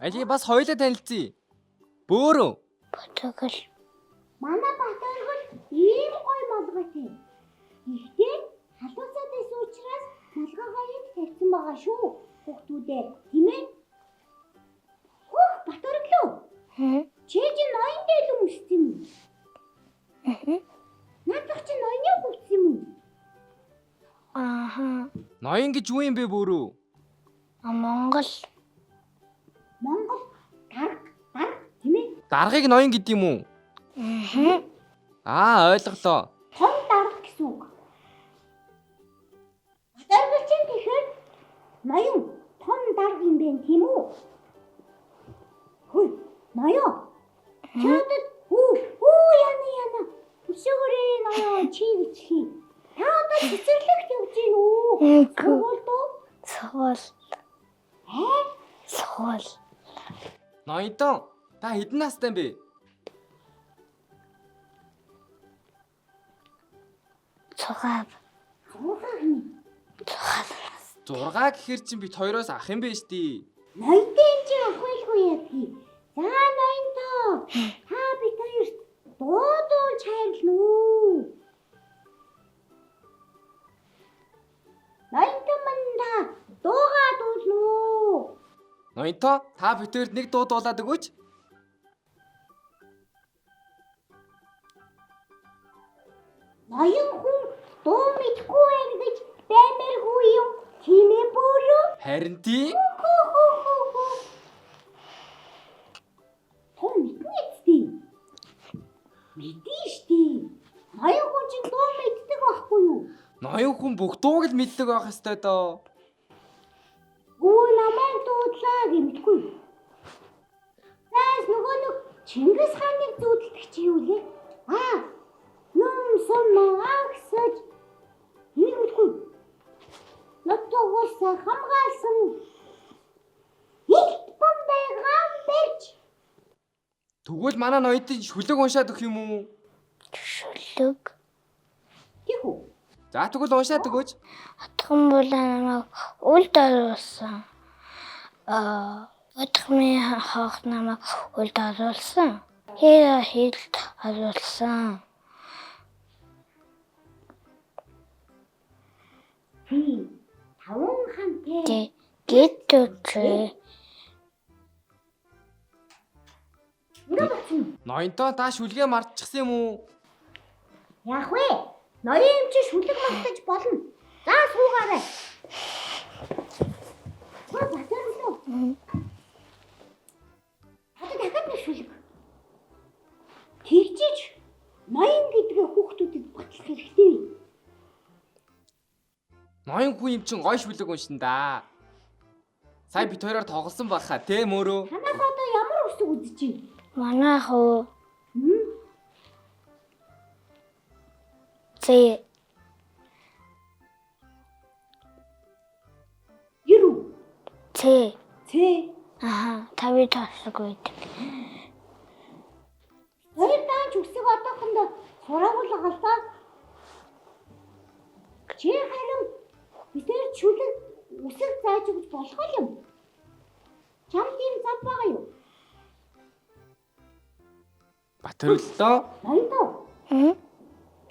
Али бас хоёулаа танилцъя. Бөөрөө. Батөргөл. Манай Батөргөл ийм гоё малгайтай. Гэхдээ халуусаад байсан учраас малгайгаа ийм тавьсан байгаа шүү. Хүүхдүүдээ, тийм ээ? Хөх Батөрглөө. Чи ноён дээр өмссөн юм уу? Наадах чи ноёны хүүхд юм уу? Аха. Ноён гэж юу юм бэ бөөрөө? Монгол. Монгол дарга тийм ээ? Даргыг ноён гэдэг юм уу? Ойлголоо. Том дарга гэсэн үг. Батөргөл чинь тэгэхээр ноён том дарга юм бэ тийм үү? Хөөе, ноён. Чад яна. Өшөөрэй ноён чи бичхий. Та одоо цэцэрлэгт явж гин үү? Согол. Согол. Ноёдон та хэдэн настай юм бэ? 6. 6 гэхэр чинь бит хоёроос ах юм бэ штий. Ноёнтой энэ чинь ах байлгүй яадгийг. За ноёнтоо. Та бид хоёрт дуудуулж хайрлана уу? Ноёнтой манда дуугаа дуулна уу? Ноёнтоо та битээрд нэг дуу дуулаад өгөөч. Ноён хүн дуу мэдгүй байх гэж баймааргүй юм. Тийм ээ бөөрөө? Харин тийм. Том мэднэ үстэй. Мэдэн штий. Ноён хүн чинь дуу мэддэг байхгүй юу? Ноён хүн бүх дууг л мэддэг байх ёстой доо. Өө намайг дуудлаа гэмтгүй. Заас нөгөө Чингис хааныг зүүдэлдэг чи юу лээ? Ном сум агсаж. Нэггүй. Нотогоос хамгаалсан. Хилт бомбайгаан бэрч. Тэгвэл манай ноёдын шүлэг уншаад өгөх юм уу? Шүлэг. Тэхүү. За тэгвэл уншаад өгөөч. Атган булаа намайг үлд оруулсан. Атгмын хаах намайг үлд оруулсан. Хийлд оруулсан. Таван хантай. Гэтүчээ. Ноёнтоо та шүлгээ мартчихсан юм уу? Яах вэ? Ноён юм чи шүлэг мартаж болно. За суугаарай. Батөрглөө. Одоо дахиад нэг шүлэг. Тэгжиж ноён гэдгээ хүүхдүүдэд батлах хэрэгтэй. Ноён хүн юм чин гой шүлэг уншин да. Сая бит хоёроор тоглосон баха те мөрөө. Танаас одоо ямар өсөг үзэж байна? Манай хөө. Зэ. Юу? Зэ. Тавид тасаг байдаг. Хоёр дааж өсөг одоохондоо сураагуулга галдаа. Чи харин битэр шүлэг өсөг зааж өгч болох юм. Чам тийм зав байгаа юу? Батөрглөө. Ноёнтоо.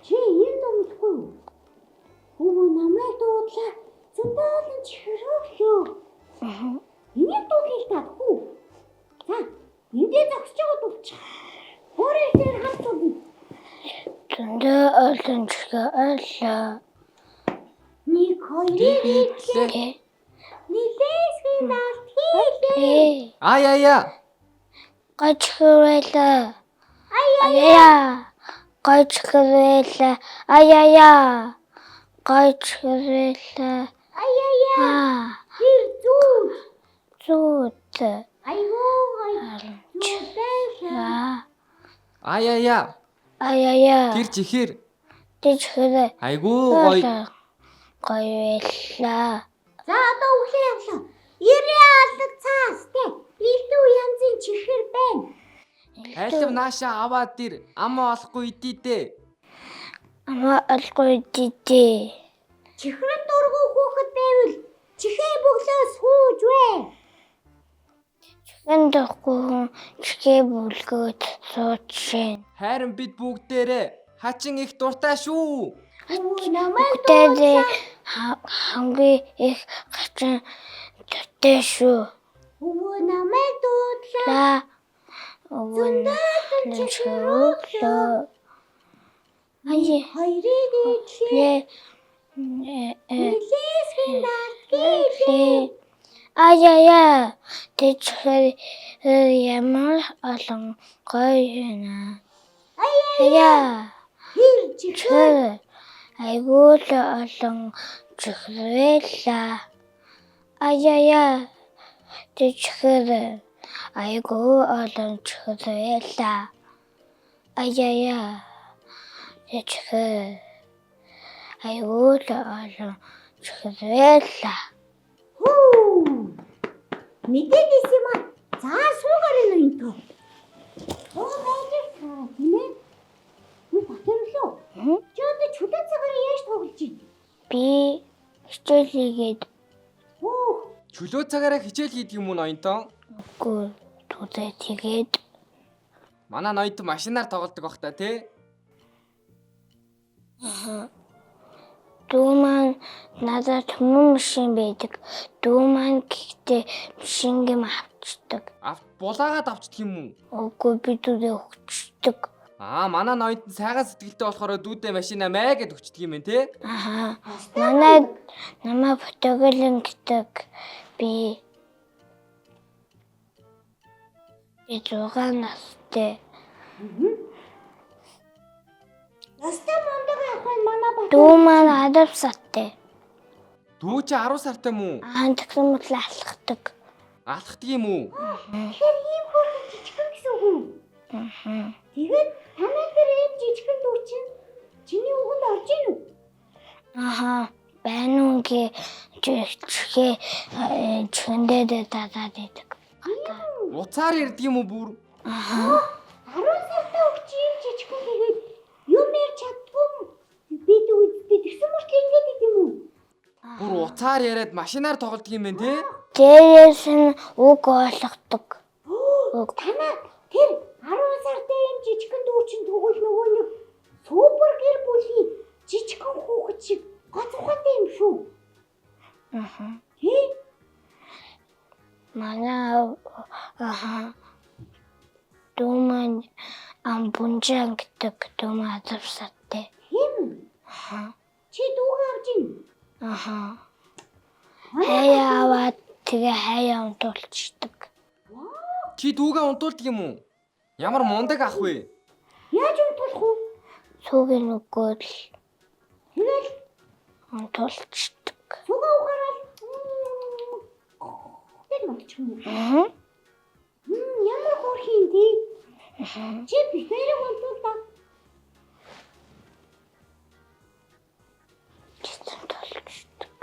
Чи ийм дуу мэдгүй юу? Хөө намайг дуудлаа. Зөндөөлөн чихрөглөө. Энийг дуулах таахгүй. За, эндээ зогсож байгаа дуулчих. Өөрөө дээр хатууд. Зөндөөлөн чихрөглөө. Нэг хоёрыг нилээсгийн даалт хийлээ. Аяя. Гачхвэла. Аяя. Гачхвэла. Аяя. Гачхвэла. Аяя. Тэр Зүүд. Айгуу зүүдээ. Аяя. Тэр чихэр. Чихрэ. Айгуу гоё. Гоёлаа. За одоо өглөө явлаа. 90 алдаг цаас те. Илүү янзын чихэр байна. Айлв нааша аваад дэр амаа олохгүй идээ. Ама алгүй дидээ. Чихрэн дургу хүүхэд байвал чихээ бөглөө сууж вэ. чихэн дохгүй хүн чихээ бүлгөөд сууж шин. Харин бид бүгдээрээ хачин их дуртай шүү. Өвөө намайг Бүгдээ хамгийн их хачин дуртай шүү. Өвөө намайг дуудлаа. Ла өвөн чихрүүлээ. Аяа Хоёрыг идлээ. Нилээсгэн датгээ. аяя тэчхэр ямар олон гоё юм. Аяя Хэр чихээ. чихэр айгуул олон чихрэлла. аяя тэчхэр айгуу олон чихрэлла. аяя тэчхэр айгуул олон чихрэлла. Хүү. Мэдээдээс юм аа. За суугаар энэ энэ. Оо байж таа тийм ээ. Юу батэрлөө. Чи одоо чулуу цагаар яаж тоглож байна? Би хичээл хийгээд Оо. Чөлөө цагаараа хичээл хийдэг юм уу ноёнтон? үгүй тузаа тэгээд Манай ноёнтон машинаар тоглодог бах та тий. дүү маань надад хүмүүн машин байдаг. Дүү маань гэхдээ машингэм авчдаг. Булаагаад авчдаг юм уу? Үгүй би дүүгээ өгчдөг. Манай ноёнтон сайхан сэтгэлтэй болохоор дүүдээ машина мэ гэд өчтдөг юм байна тий. Намаа фотоголон гэдэг би 6 настай. Ястаа мундаг ахын манай бат. Дүү маань 10 сартай. Дүү чи 10 сартай мүү? Тэгсэн мэт алхахдаг. Алхдаг юм уу? Тэгэхээр ийм хөрхөн жижигхэн гэсэн үг юм. Тэгээд танай тэр ийм жижигхэн дүү чинь чиний үгэнд орж ийн үү? Байна үнгээ чихээ чөндөө дадаад идэг. Уцаар ярддаг юм уу бүр? 10 сартай өгч ийм жижигхэн тэгээд юм ярьж чаддгүй юм. Бид үздэй тэгсэн мөртлөө ингэж идэв юм уу? Бүр уцаар яриад машинаар тоглодог юм байна тий. Дээрээс нь үг ойлгодог. Танаа тэр 10 сартай ийм жижигхэн дүү чинь тэгвэл нөгөө нэг супер гэр бүлийн жижигхэн хүүхэд шиг гоц ухаантай юм шүү. Тий? Манай дүү маань амбунжан гэдэг дүү маань 10 сартай. Тийм. Чи дүүгээ авч ийн. Хаяа аваад тэгээ хаяа унтуулчихдаг. Чи дүүгээ унтуулдаг юм уу? Ямар мундаг ах вэ? Яаж унтуулах вэ? Сүүгийн үгөөл Тэгэл унтуулчихдаг. сугаа ухаарал. Тэр болчих юм. Ямар хөөрхий юм тий? Чи биферийг унтуулдаг. Унтуулчихдаг.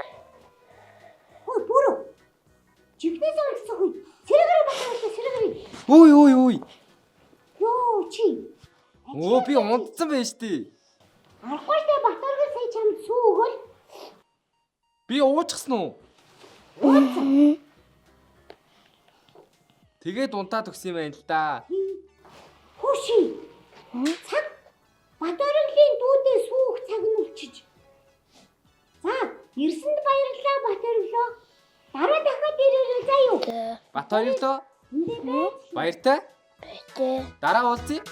Хөөе бүрөө. Жигнэс унтцах уу? Сэрэгэрээ батартай сэрэгэрээ. Үй. Йоо чи. Би унтсан байж тээ. Арахгүй тэ батаргал сая чамд сүү өгөөл. Би уучсан уу? Тэгээд унтаад өгсөн юм байна л да. Хөөши. Цаг батаргалын дүүдээ сүүх цаг нь үлчиж. За, ирсэнд баярлалаа батаргалаа. Дараа дахиад ирээрэй заа юу. Бат хоёрлоо. Эндээ байж. Баяртай. Тэ Дараа уулзъя.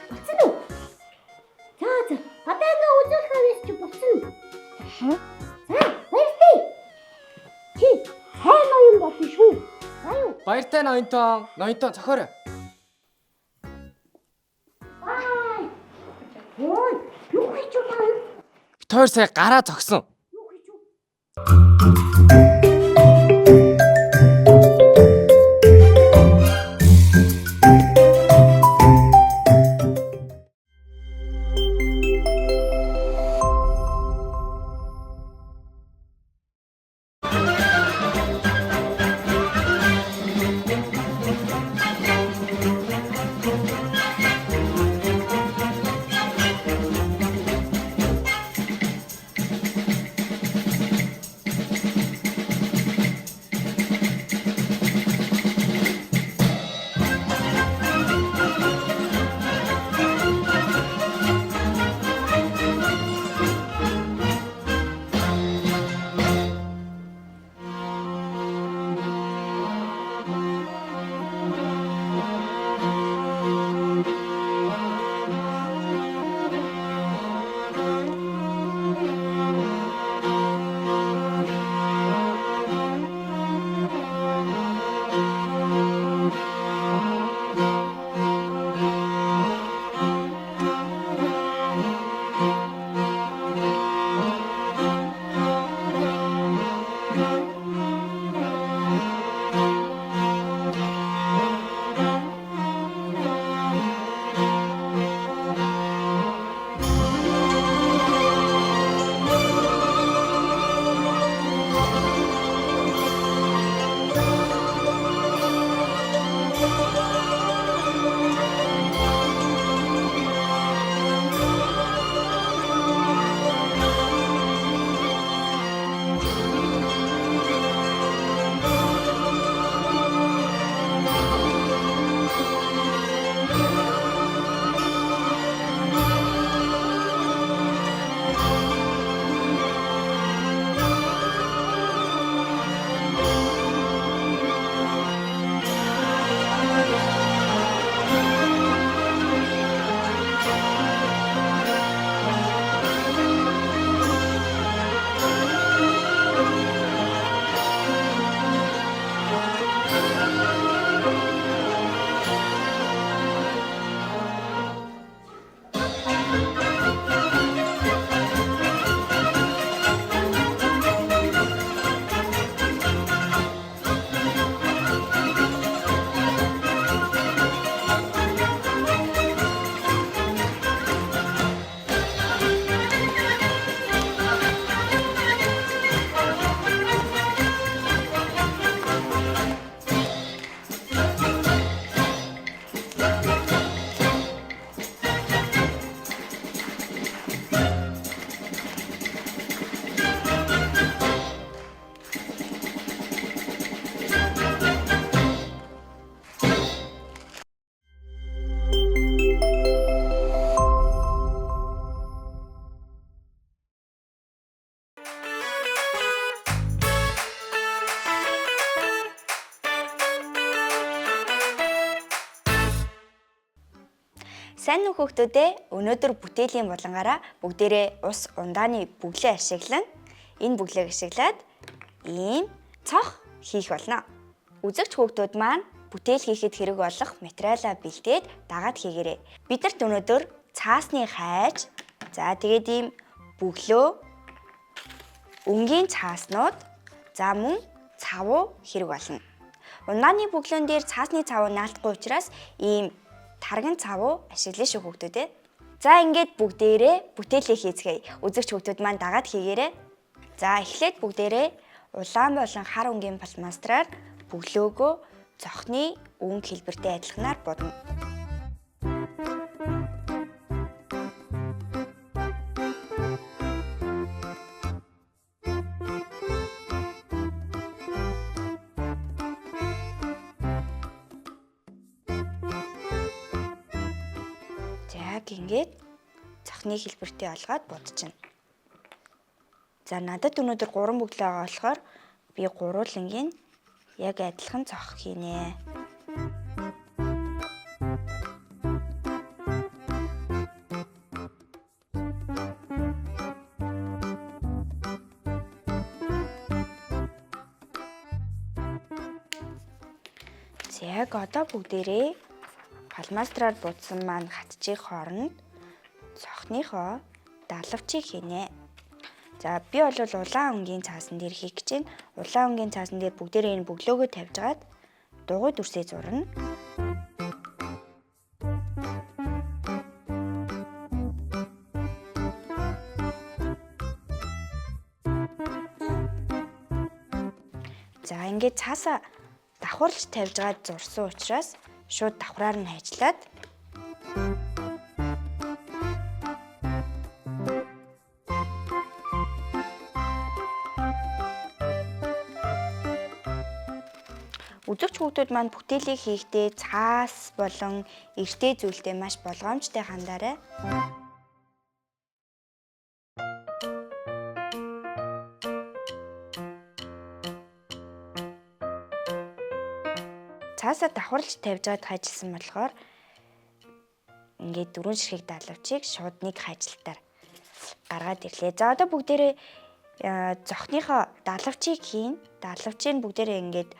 Болсон уу? За. Батаргаа үзүүлэх авьяас чи болсон уу? За, баяртай. Чи сайн ноён болно шүү. За юу. Баяртай ноёнтон. Ноёнтон цохорой. Бай. Ой, юу хийж байгаа юм? Бид хоёр сая гараа зогсон. Юу хийж вэ? Сайн уу хүүхдүүдээ, өнөөдөр бүтээлийн булангаараа бүгдээрээ ус ундааны бүглээ ашиглан энэ бүглээг ашиглаад ийм цох хийх болно. Үзэгч хүүхдүүд маань бүтээл хийхэд хэрэг болох материалаа бэлдээд дагаад хийгээрэй. Бидэрт өнөөдөр цаасны хайж, за тэгээд ийм бүглөө, өнгийн цааснууд, за мөн цавуу хэрэг болно. Ундааны бүглөөн дээр цаасны цавуу наалтахгүй учраас ийм тарган цавуу ашиглана шүү хүүхдүүдээ. За ингээд бүгдээрээ бүтээлээ хийцгээе. Үзэгч хүүхдүүд маань дагаад хийгээрэй. За эхлээд бүгдээрээ улаан болон хар өнгийн пластмастраар бүглөөгөө цохны өнгө хэлбэртэй адилханаар будна. Ингээд цохны хэлбэртэй олгоод будчихна. За надад өнөөдөр 3 бүглээ байгаа болохоор би гурвуулангийн яг адилхан цох хийнэ. За яг одоо бүгдээрээ пластмастраар будсан маань хатчих хооронд цохныхоо далавчийг хийнэ. За би бол улаан өнгийн цаасан дээр хийх гэж байна. Улаан өнгийн цаасан дээр бүгдээрээ энэ бүглөөгөө тавьж гаад дугуй дүрсээ зурна. За ингээд цаасаа давхарлаж тавьж гаад зурсан учраас шууд давхраар нь хайжлаад үзэгч хүүхдүүд маань бүтээлийг хийхдээ цаас болон эртэй зүйлтэй маш болгоомжтой хандаарай. Цаасаа давхарлаж тавьж байгаад хайжилсан болохоор ингээд 4 ширхэг далавчийг шууд нэг хайжилтаар гаргаад ирлээ. За одоо бүгдээрээ зохныхоо далавчийг хийн. Далавчийг бүгдээрээ ингээд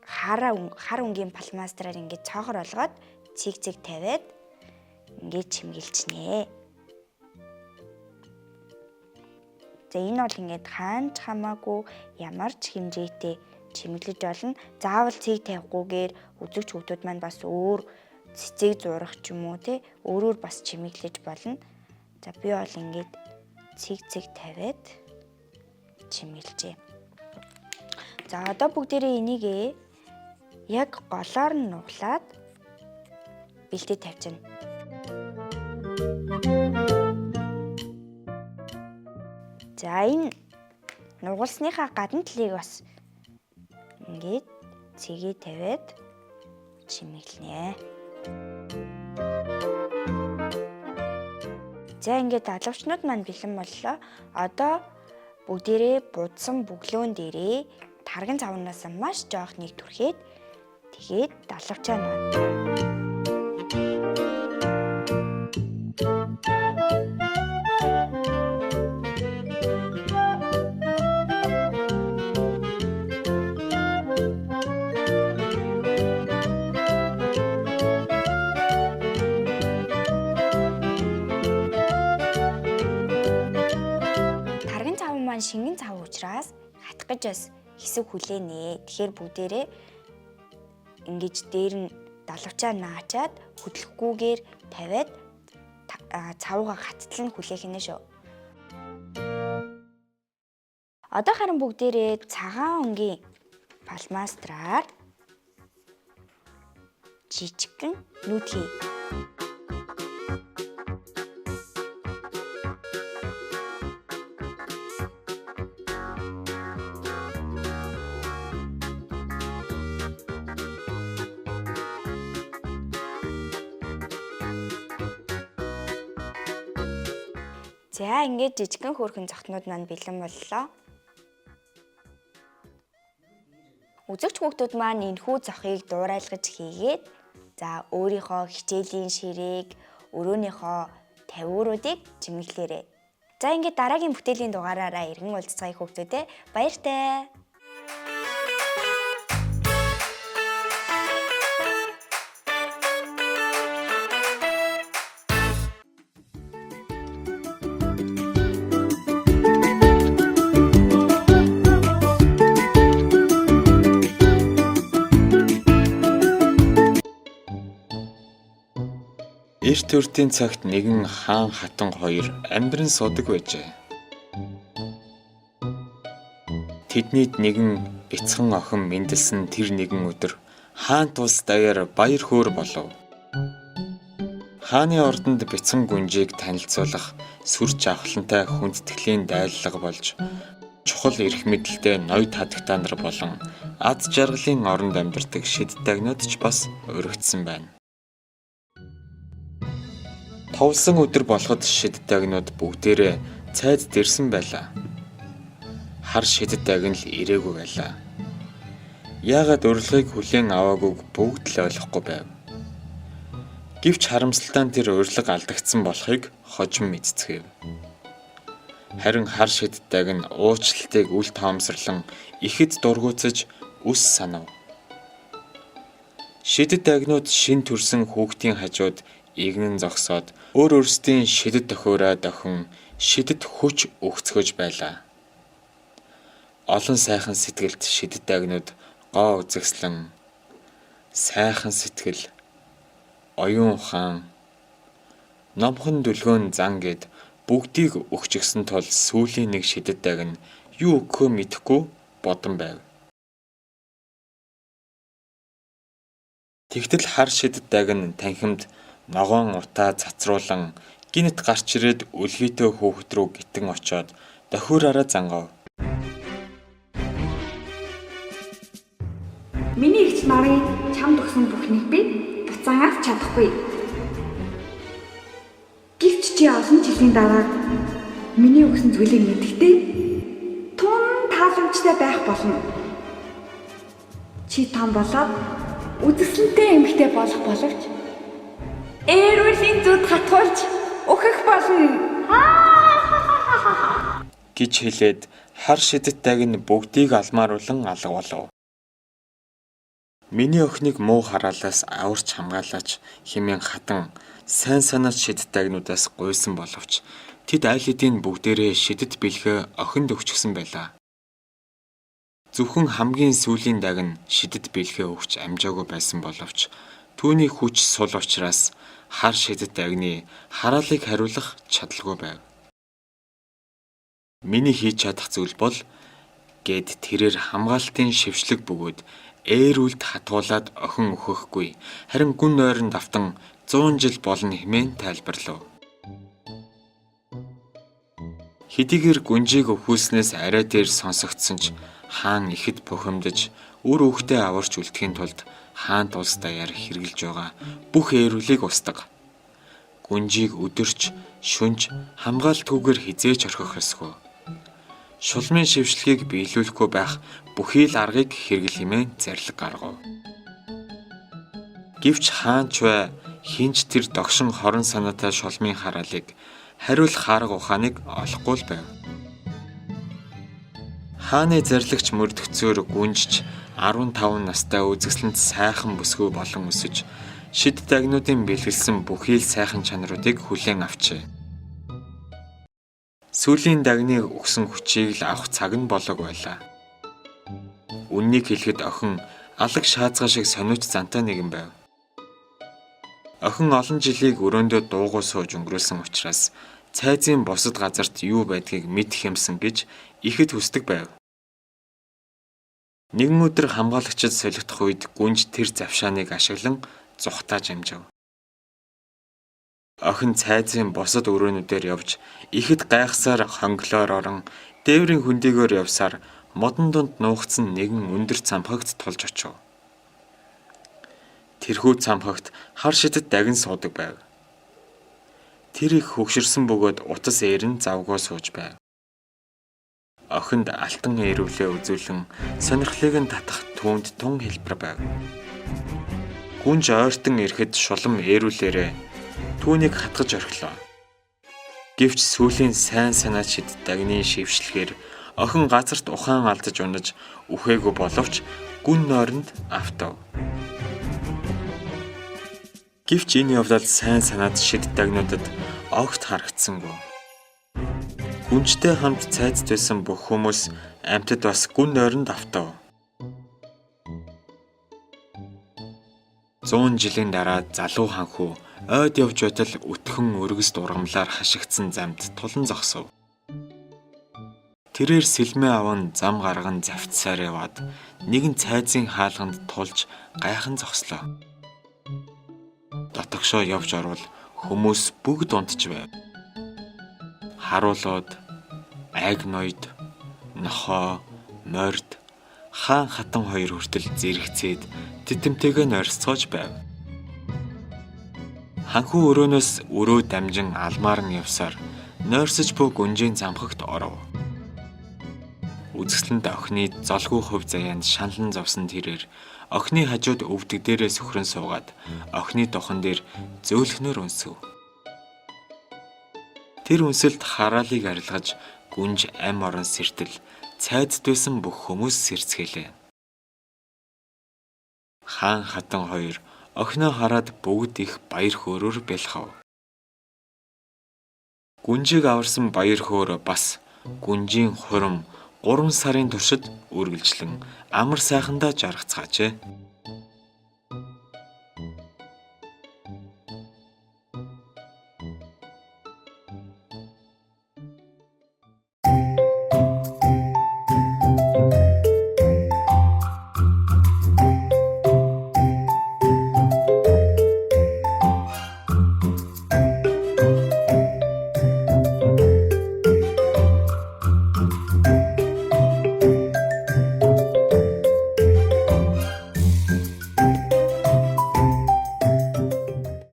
хар өнгийн пластмастраар ингээд цоохор олгоод цэг тавиад ингээд чимгэлжнэ. За энэ бол ингээд хаанч хамаагүй ямар ч хэмжээтэй чимэглэж болно. Заавал цэг тавихгүйгээр үзэгч хүүхдүүд маань бас өөр цэцэг зурах ч юм уу те өөрөөр бас чимэглэж болно. За би бол ингээд цэг тавиад чимэглэжээ. За одоо бүгдээрээ энийг яг голоор нь нуглаад бэлдээд тавьчихна. За энэ нугалсныхаа гадна талыг бас ингээд цэгээ тавиад чимэглэнэ. За ингээд далавчнууд маань бэлэн боллоо. Одоо бүгдээрээ будсан бүглөөн дээрээ тарган цавнаас маш жоох нэг түрхээд тэгээд далавчаа нуuna. Тарган цав маань шингэн цав учраас хатах гэж бас хэсэг хүлээнэ. Тэгэхээр бүгдээрээ ингэж дээр нь далавчаа наачаад хөдлөхгүйгээр тавиад цавууга хаттлан хүлээх нь шүү. Одоо харин бүгдээрээ цагаан өнгийн пластмастраар жижигхэн нүд хий. За ингээд жижигхэн хөөрхөн зогтнууд маань бэлэн боллоо. Үзэгч хүүхдүүд маань энэхүү зохийг дуурайлгаж хийгээд за өөрийнхөө хичээлийн ширээг, өрөөнийхөө тавиуруудыг чимэглээрэй. За ингээд дараагийн бүтээлийн дугаараараа иргэн уулзцгаая хүүхдүүдээ. Баяртай. Эрт үртийн цагт нэгэн хаан хатан хоёр амьдран судаг байжээ. Тэднийд нэгэн бяцхан охин мэндэлсэн тэр нэгэн өдөр хаан тус даяар баяр хөөр болов. Хааны ордонд бяцхан гүнжийг танилцуулах сүр жавхлантай хүндэтгэлийн дайлалга болж чухал эрх мэдэлтэй ноёд хадагтаа нар болон ад жаргалын оронд амьдардаг шид дагнууд ч бас өргөцсөн байна. Товлсон өдөр болоход шид дагнууд бүгдээрээ цайд дэрсэн байлаа. Хар шид дагн л ирээгүй байлаа. Яагаад урилгыг хүлээн аваагүйг бүгд л ойлгохгүй байв. Гэвч харамсалтай нь тэр урилга алдагдсан болохыг хожим мэдцгээв. Харин хар шид дагн уучлалтыг үл тоомсорлон ихэд дургуутсаж үс санав. Шид дагнууд шин төрсөн хүүхдийн хажууд игнэн зогсоод өөр өөрсдийн шидэд төхөөрөө дохин шидэд хүч өгцгөж байлаа. Олон сайхан сэтгэлд шидэд дагнууд гоо үзэгслэн сайхан сэтгэл, оюун ухаан, номхон дүлгөөн зан гэд бүгдийг өгчгсөн тул сүүлийн нэг шидэд дагн юу өгөхөө мэдэхгүй бодон байв. Тэгтэл хар шидэд дагн танхимд ногоон утаа цацруулан гинт гарч ирээд үлгийтэй хүүхэд рүү гитэн очоод дохиураараа зангав. Миний эгч нарын чамд өгсөн бүхнийг би буцаан авч чадахгүй. Гэвч чи олон жилийн дараа миний өгсөн зүйлийг мэдхдээ тун тааламжтай байх болно. Чи том болоод үзэсгэлэнтэй эмэгтэй болох боловч эрүүлийн зүд хатуулж өөхөх болно. Гэж хэлээд хар шидэд дагн бүгдийг алмааруулан алга болов. Миний охиныг муу хараалаас аварч хамгаалаач хэмээн хатан сайн санаач шидэд дагнуудаас гуйсан боловч тэд аль хэдийн бүгдээрээ шидэд бэлхээ охинд өгчихсөн байлаа. Зөвхөн хамгийн сүүлийн дагн шидэд бэлхээ өгч амжаагүй байсан боловч түүний хүч сул учраас хар шидэд дагны хараалыг хариулах чадалгүй байв. Миний хийж чадах зүйл бол гэд тэрээр хамгаалтын шившлэг бөгөөд ээрүүлд хатгуулаад охин өгөхгүй харин гүн нойронд автан 100 жил болно хэмээн тайлбарлав. Хэдийгээр гүнжийг өхүүлснээс арай дээр сонсогдсон ч хаан ихэд бухимдаж үр хүүхдээ аварч үлдэхийн тулд хаан тулс даяар хэрглэж байгаа бүх ээрүүлийг устдаг. Гүнжийг өдөрч, шүнж хамгаалтгүйгээр хизээж орхих ёсгүй. Шулмын шившлэгийг биелүүлэхгүй байх бүхий л аргыг хэрэгэл хэмээн зарлиг гаргав. Гэвч хаан ч бай хинч тэр догшин хорон санаатай шулмын хараалыг хариулах арга ухааныг олохгүй л байв. Хааны зарлагч мөрдөгцөөр гүнжиж 15 настай үзэсгэлэнт сайхан бүсгүй болон өсөж шид дагнуудын бэлгэлсэн бүхий л сайхан чанаруудыг хүлээн авчээ. Сүүлийн дагныг өгсөн хүчийг л авах цаг нь болог байлаа. Үннийг хэлэхэд охин алаг шаазгаа шиг сониуч зантай нэгэн байв. Охин олон жилийг өрөөндөө дуугүй сууж өнгөрүүлсэн учраас цайзын бусад газарт юу байдгийг мэдэх юмсан гэж ихэд хүсдэг байв. Нэгэн өдөр хамгаалагчид солигдох үед гүнж тэр завшааныг ашиглан зүхтааж амжив. Охин цайзын бусад өрөөнүүдээр явж ихэд гайхсаар хонглоор орон дээврийн хөндийгөөр явсаар модон дунд нуугдсан нэгэн өндөр цамхагт тулж очив. Тэрхүү цамхагт хар шидэд дагин суудаг байв. Тэр их хөгшөрсөн бөгөөд утас ээрэн завгүй сууж байв. Охинд алтан ээрвлээ үзүүлэн сонирхлыг нь татах түүнд тун хэлбэр байв. Гүнж ойртон ирэхэд шулам ээрвлээрээ түүнийг хатгаж орхилоо. Гэвч сүүлийн сайн санаа шид дагны шившлэгээр охин газарт ухаан алдаж унаж үхээгүй боловч гүн нойронд автав. Гэвч энэ явдал сайн санаад шид дагнуудад огт харагдсангүй. Гүнжтэй хамт цайз байсан бүх хүмүүс амьтад бас гүн нойронд автав. 100 жилийн дараа залуу ханхүү ойд явж байтал өтгөн өргөс дургамлаар хашигдсан замд тулан зогсов. Тэрээр сэлмээ аван зам гарган завцсаар яваад нэгэн цайзын хаалганд тулж гайхан зогслоо. Дотогшоо явж орвол хүмүүс бүгд унтж байв. Харуулууд, айг ноёд, нохоо, морд, хаан хатан хоёр хүртэл зэрэгцээд титэмтэйгээ нойрсцоож байв. Ханхүү өрөөнөөс өрөө дамжин алмаар нь явсаар нойрсож буй гүнжийн замхагт оров. Үзэсгэлэнт охины золгүй хувь заяанд шаналн зовсон тэрээр охины хажууд өвдөг дээрээ сөхрөн суугаад охины дохон дээр зөөлхнөр өнсөв. Тэр өнсөлд хараалыг арилгаж гүнж ам орон сэртэл цайзд байсан бүх хүмүүс сэрцгэлээ. Хаан хатан хоёр охиноо хараад бүгд их баяр хөөрөөр бэлхав. Гүнжийг аварсан баяр хөөр бас гүнжийн хурим 3 сарын туршид үргэлжлэн амар сайхандаа жаргацгаажээ.